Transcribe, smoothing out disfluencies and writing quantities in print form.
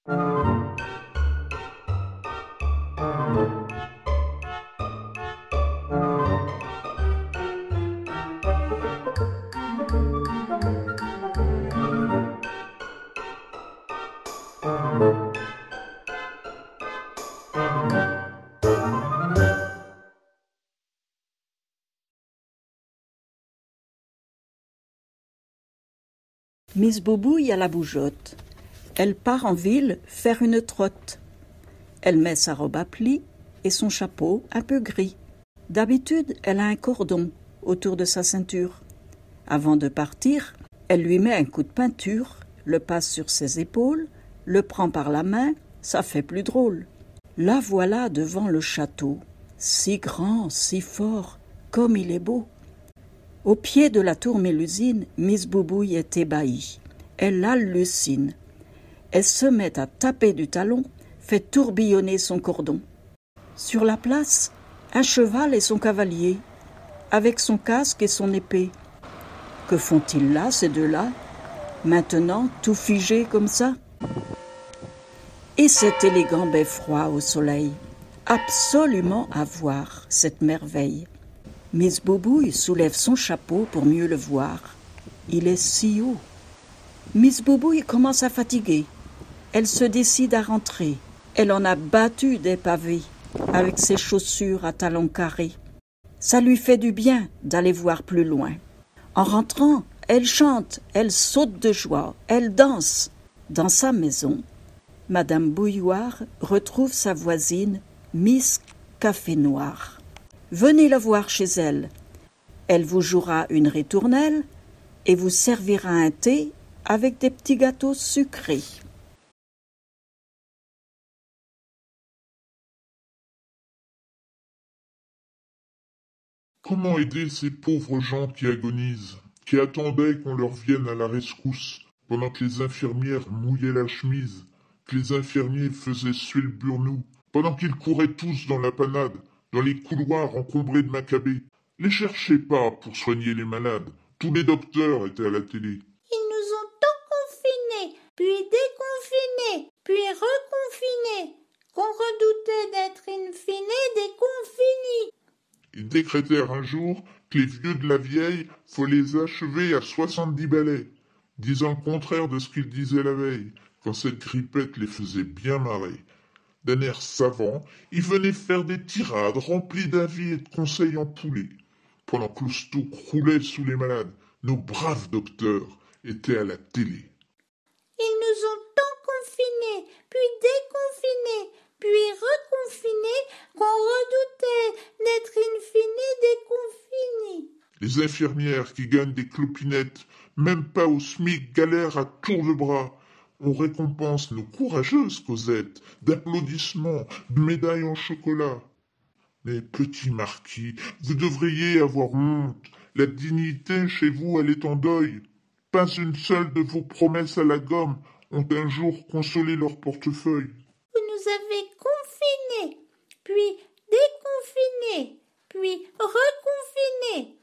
Miss Boubouille à la bougeotte. Elle part en ville faire une trotte. Elle met sa robe à plis et son chapeau un peu gris. D'habitude, elle a un cordon autour de sa ceinture. Avant de partir, elle lui met un coup de peinture, le passe sur ses épaules, le prend par la main, ça fait plus drôle. La voilà devant le château, si grand, si fort, comme il est beau. Au pied de la tour Mélusine, Miss Boubouille est ébahie. Elle hallucine. Elle se met à taper du talon, fait tourbillonner son cordon. Sur la place, un cheval et son cavalier, avec son casque et son épée. Que font-ils là, ces deux-là, maintenant tout figés comme ça? Et cet élégant beffroi au soleil, absolument à voir, cette merveille. Miss Boubouille soulève son chapeau pour mieux le voir. Il est si haut. Miss Boubouille commence à fatiguer. Elle se décide à rentrer. Elle en a battu des pavés avec ses chaussures à talons carrés. Ça lui fait du bien d'aller voir plus loin. En rentrant, elle chante, elle saute de joie, elle danse. Dans sa maison, Madame Bouilloire retrouve sa voisine, Miss Café Noir. Venez la voir chez elle. Elle vous jouera une ritournelle et vous servira un thé avec des petits gâteaux sucrés. Comment aider ces pauvres gens qui agonisent, qui attendaient qu'on leur vienne à la rescousse, pendant que les infirmières mouillaient la chemise, que les infirmiers faisaient suer le burnou, pendant qu'ils couraient tous dans la panade, dans les couloirs encombrés de macabées. Les cherchez pas pour soigner les malades. Tous les docteurs étaient à la télé. Ils nous ont tant confinés, puis déconfinés, puis reconfinés, qu'on redoutait d'être in fine déconfinis. Ils décrétèrent un jour que les vieux de la vieille, faut les achever à 70 balais, disant le contraire de ce qu'ils disaient la veille, quand cette grippette les faisait bien marrer. D'un air savant, ils venaient faire des tirades remplies d'avis et de conseils empoulés. Pendant que l'hosto croulait sous les malades, nos braves docteurs étaient à la télé. Ils nous ont tant confinés, puis déconfinés, puis reconfinés, qu'on redoutait d'être in fine déconfinis. Les infirmières qui gagnent des clopinettes, même pas au SMIC, galèrent à tour de bras. On récompense nos courageuses Cosettes d'applaudissements, de médailles en chocolat. Mais petit marquis, vous devriez avoir honte. La dignité chez vous, elle est en deuil. Pas une seule de vos promesses à la gomme ont un jour consolé leur portefeuille. Vous nous avez confinés, puis déconfinés, puis reconfinés.